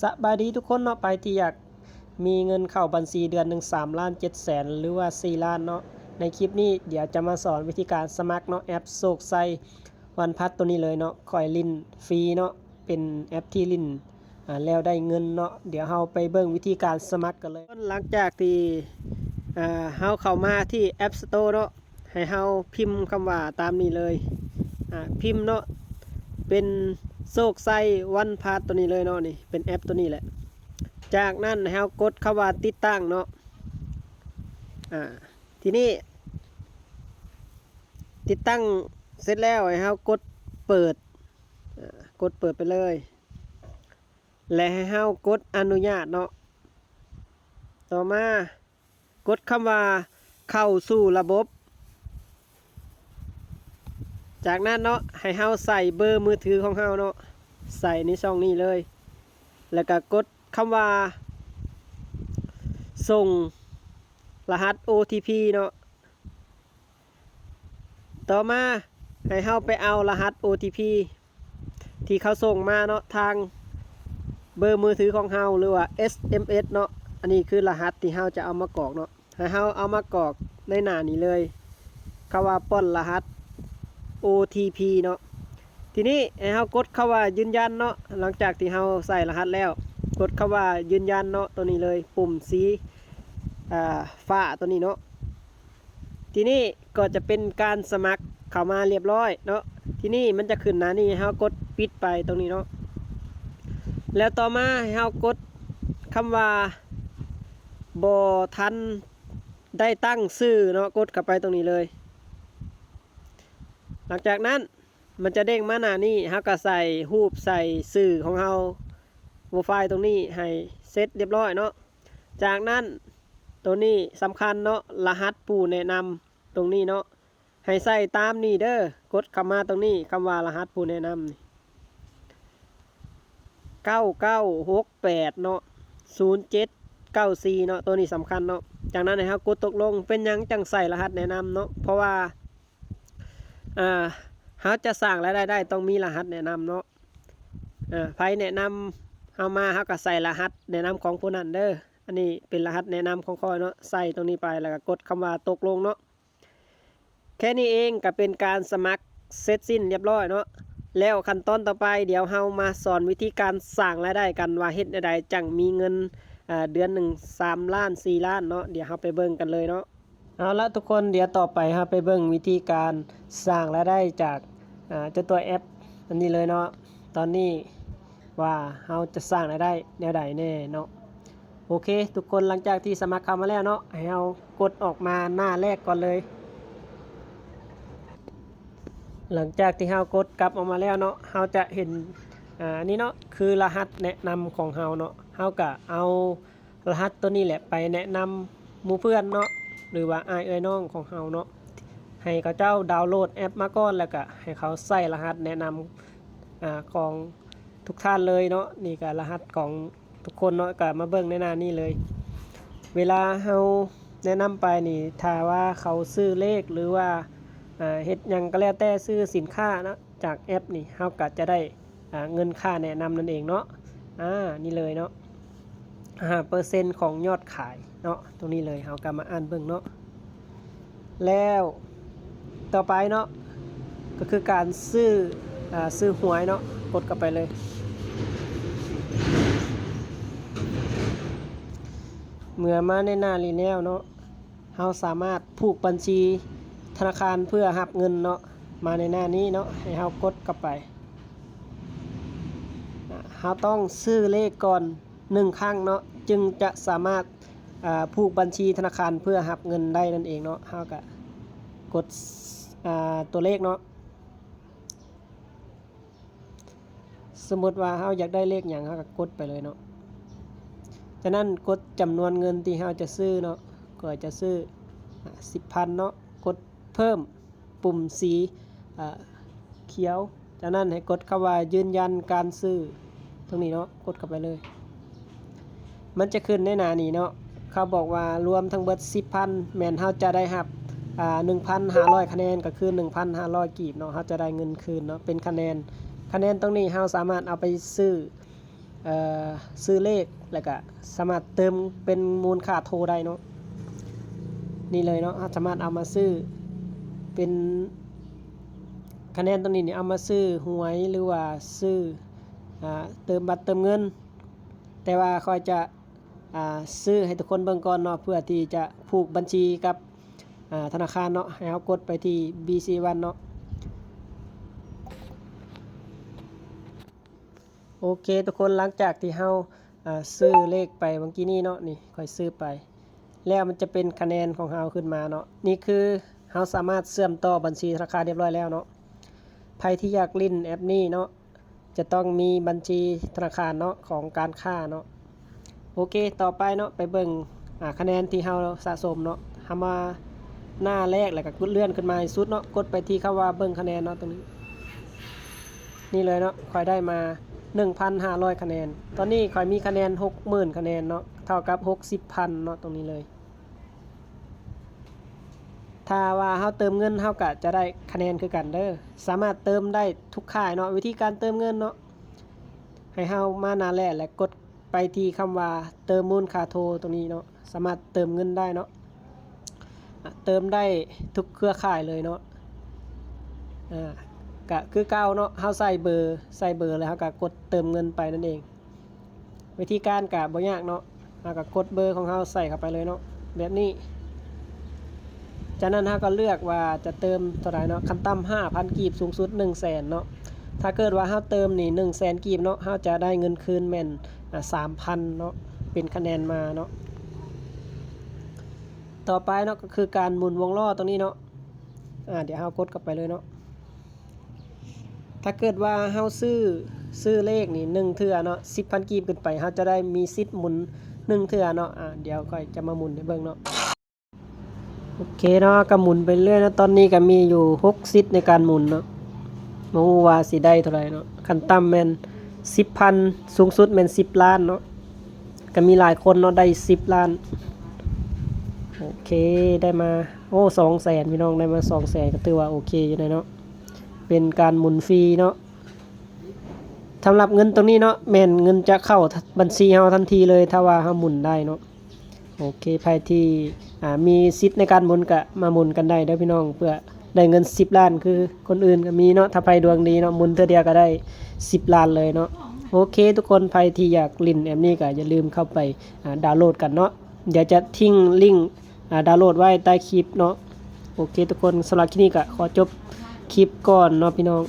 สบายดีทุกคนเนาะไปที่อยากมีเงินเข้าบัญชีเดือนหนึ่ง3,700,000หรือว่า4ล้านเนาะในคลิปนี้เดี๋ยวจะมาสอนวิธีการสมัครเนาะแอปโศกไซวันพัดตัวนี้เลยเนาะคอยลิ้นฟรีเนาะเป็นแอปที่ลิ้นแล้วได้เงินเนาะเดี๋ยวเราไปเบิ่งวิธีการสมัครกันเลยหลังจากที่เราเข้ามาที่ App Store เนาะให้เราพิมพ์คำว่าตามนี้เลยพิมพ์เนาะเป็นโศกไซวันพัดตัวนี้เลยเนาะนี่เป็นแอปตัวนี้แหละจากนั้นเรากดคำว่าติดตั้งเนาะทีนี้ติดตั้งเสร็จแล้วให้เรากดเปิดไปเลยและให้เรากดอนุญาตเนาะต่อมากดคำว่าเข้าสู่ระบบจากนั้นเนาะให้เราใส่เบอร์มือถือของเราเนาะใส่ในช่องนี้เลยแล้วก็กดคำว่าส่งรหัส OTP เนาะต่อมาให้เราไปเอารหัส OTP ที่เขาส่งมาเนาะทางเบอร์มือถือของเราหรือว่า SMS เนาะอันนี้คือรหัสที่เราจะเอามากรอกเนาะให้เราเอามากรอกในหน้านี้เลยคำว่าป้อนรหัส OTP เนาะทีนี้ให้เรากดคำว่ายืนยันเนาะหลังจากที่เราใส่รหัสแล้วกดคำว่ายืนยันเนาะตัวนี้เลยปุ่มสีฟ้าตัวนี้เนาะทีนี้ก็จะเป็นการสมัครเข้ามาเรียบร้อยเนาะทีนี้มันจะขึ้นหน้านี้ให้เรากดปิดไปตรงนี้เนาะแล้วต่อมาให้เรากดคำว่าบ่ทันได้ตั้งชื่อเนาะกดเข้าไปตรงนี้เลยหลังจากนั้นมันจะเด้งมาหน้านี้เราก็ใส่รูปใส่ชื่อของเราโปรไฟล์ตรงนี้ให้เสร็จเรียบร้อยเนาะจากนั้นตัวนี้สำคัญเนาะรหัสผู้แนะนำตรงนี้เนาะให้ใส่ตามนี้เด้อกดเข้ามาตรงนี้คำว่ารหัสผู้แนะนำ9968เนาะ0794เนาะตัวนี้สำคัญเนาะจากนั้นนะครับกดตกลงเป็นยังจังใส่รหัสแนะนำเนาะเพราะว่าเขาจะสร้างรายได้ได้ต้องมีรหัสแนะนำเนาะใครแนะนำเอามาเขาก็ใส่รหัสแนะนำของผู้นั้นเด้ออันนี้เป็นรหัสแนะนำของคอยเนาะใส่ตรงนี้ไปแล้วก็กดคำว่าตกลงเนาะแค่นี้เองก็เป็นการสมัครเสร็จสิ้นเรียบร้อยเนาะแล้วขั้นตอนต่อไปเดี๋ยวเรามาสอนวิธีการสร้างรายได้กันว่าเฮ็ดได้จังมีเงินเดือนหนึ่ง3ล้าน4ล้านเนาะเดี๋ยวเราไปเบิ่งกันเลยเนาะเอาละทุกคนเดี๋ยวต่อไปครับไปเบิ่งวิธีการสร้างรายได้จากเจ้าตัวแอปอันนี้เลยเนาะตอนนี้ว่าเราจะสร้างรายได้แนวใดแน่เนาะโอเคทุกคนหลังจากที่สมัครเข้ามาแล้วเนาะให้เรากดออกมาหน้าแรกก่อนเลยหลังจากที่เรากดกลับออกมาแล้วเนาะเราจะเห็นนี่เนาะคือรหัสแนะนำของเราเนาะเราก็เอารหัสตัวนี้แหละไปแนะนำหมู่เพื่อนเนาะหรือว่าอ้ายเอ้ยน้องของเราเนาะให้เขาเจ้าดาวน์โหลดแอปมาก่อนแล้วก็ให้เขาใส่รหัสแนะนำของทุกท่านเลยเนาะนี่ก็รหัสของทุกคนเนาะก็มาเบิ่งในหน้านี้เลยเวลาเราแนะนำไปนี่ถ้าว่าเขาซื้อเลขหรือว่าเฮ็ดหยังก็แล้วแต่ซื้อสินค้านะจากแอปนี่เราก็จะได้เงินค่าแนะนำนั่นเองเนาะนี่เลยเนาะ5%ของยอดขายเนาะตรงนี้เลยเราก็มาอ่านเบิ่งเนาะแล้วต่อไปเนาะก็คือการซื้อหวยเนาะกดเข้าไปเลยเมื่อมาในหน้านี้แล้วเนาะเราสามารถผูกบัญชีธนาคารเพื่อรับเงินเนาะมาในหน้านี้เนาะให้เรากดเข้าไปเราต้องซื้อเลขก่อน1ครั้งเนาะจึงจะสามารถผูกบัญชีธนาคารเพื่อรับเงินได้นั่นเองเนาะเราก็กดตัวเลขเนาะสมมติว่าเราอยากได้เลขอย่างเราก็กดไปเลยเนาะจากนั้นกดจำนวนเงินที่เราจะซื้อเนาะก็จะซื้อ10,000เนาะกดเพิ่มปุ่มสีเขียวจากนั้นให้กดคำว่ายืนยันการซื้อตรงนี้เนาะกดเข้าไปเลยมันจะขึ้นในหน้านี้เนาะเขาบอกว่ารวมทั้งเบิด 10,000 แม่นเราจะได้รับ1,500 คะแนนก็คือ 1,500 กีบเนาะเราจะได้เงินคืนเนาะเป็นคะแนนตรงนี้เราสามารถเอาไปซื้อ เอ่อซื้อเลขแล้วก็สามารถเติมเป็นมูลค่าโทรได้เนาะนี่เลยเนาะสามารถเอามาซื้อเป็นคะแนนตรงนี้นี่เอามาซื้อหวยหรือว่าซื้อเติมบัตรเติมเงินแต่ว่าคอยจะซื้อให้ทุกคนเบิ่งก่อนเนาะเพื่อที่จะผูกบัญชีกับธนาคารเนาะให้เขากดไปที่ BC1 เนาะโอเคทุกคนหลังจากที่เฮาซื้อเลขไปเมื่อกี้นี้เนาะนี่ค่อยซื้อไปแล้วมันจะเป็นคะแนนของเฮาขึ้นมาเนาะนี่คือเฮาสามารถเชื่อมต่อบัญชีธนาคารเรียบร้อยแล้วเนาะใครที่อยากลิ้นแอปนี้เนาะจะต้องมีบัญชีธนาคารเนาะของการค้าเนาะโอเคต่อไปเนาะไปเบิ่งคะแนนที่เฮาสะสมเนาะทำมาหน้าแรกแล้วก็เลื่อนขึ้นมาสุดเนาะกดไปที่คำว่าเบิ่งคะแนนเนาะตรงนี้นี่เลยเนาะค่อยได้มา 1,500 คะแนนตอนนี้ค่อยมีคะแนน 60,000 คะแนนเนาะเท่ากับ 60,000 เนาะตรงนี้เลยถ้าว่าเฮาเติมเงินเฮาก็จะได้คะแนนคือกันเด้อสามารถเติมได้ทุกค่ายเนาะวิธีการเติมเงินเนาะให้เฮามาหน้าแรกและกดไปที่คำว่าเติมมูลค่าโทรตรงนี้เนาะสามารถเติมเงินได้เนาะเติมได้ทุกเครือข่ายเลยเนาะก็คือเก่าเนาะเฮาใส่เบอร์แล้วเฮาก็กดเติมเงินไปนั่นเองวิธีการก็บ่ยากเนาะเฮาก็กดเบอร์ของเฮาใส่เข้าไปเลยเนาะแบบนี้จากนั้นเฮาก็เลือกว่าจะเติมเท่าไหร่เนาะขั้นต่ำ 5,000 กีบสูงสุด 100,000 เนาะถ้าเกิดว่าเฮาเติมนี่ 100,000 กีบเนาะเฮาจะได้เงินคืนแม่น3,000 เนาะเป็นคะแนนมาเนาะต่อไปเนาะก็คือการหมุนวงล้อตรงนี้เนาะเดี๋ยวเฮากดเข้าไปเลยเนาะถ้าเกิดว่าเฮาซื้อเลขนี่1เทื่อเนาะ 10,000 กีบขึ้นไปเฮาจะได้มีสิทธิ์หมุน1เทื่อเนาะเดี๋ยวค่อยจะมาหมุนให้เบิ่งเนาะโอเคเนาะก็หมุนไปเรื่อยนะตอนนี้ก็มีอยู่6สิทธิ์ในการหมุนเนาะบ่ฮู้ว่าสิได้เท่าไหร่เนาะขั้นต่ำแม่น 10,000 สูงสุดแม่น10 ล้านเนาะก็มีหลายคนเนาะได้10 ล้านโอเคได้มาโอ้200,000พี่น้องได้มา200,000ก็ถือว่าโอเคอยู่เนาะเป็นการหมุนฟรีเนาะสำหรับเงินตรงนี้เนาะแม่นเงินจะเข้าบัญชีเฮาทันทีเลยถ้าว่าเฮาหมุนได้เนาะโอเคใครที่มีสิทธิ์ในการหมุนก็มาหมุนกันได้เด้อพี่น้องเพื่อได้เงิน10 ล้านคือคนอื่นก็มีเนาะถ้าใครดวงดีเนาะหมุนเทื่อเดียวก็ได้10 ล้านเลยเนาะโอเคทุกคนใครที่อยากลิ้นแอปนี้ก็อย่าลืมเข้าไปดาวน์โหลดกันเนาะเดี๋ยวจะทิ้งลิงก์ดาวน์โหลดไว้ใต้คลิปเนาะโอเคทุกคนสำหรับคลิปนี้ก็ขอจบคลิปก่อนเนาะพี่น้อง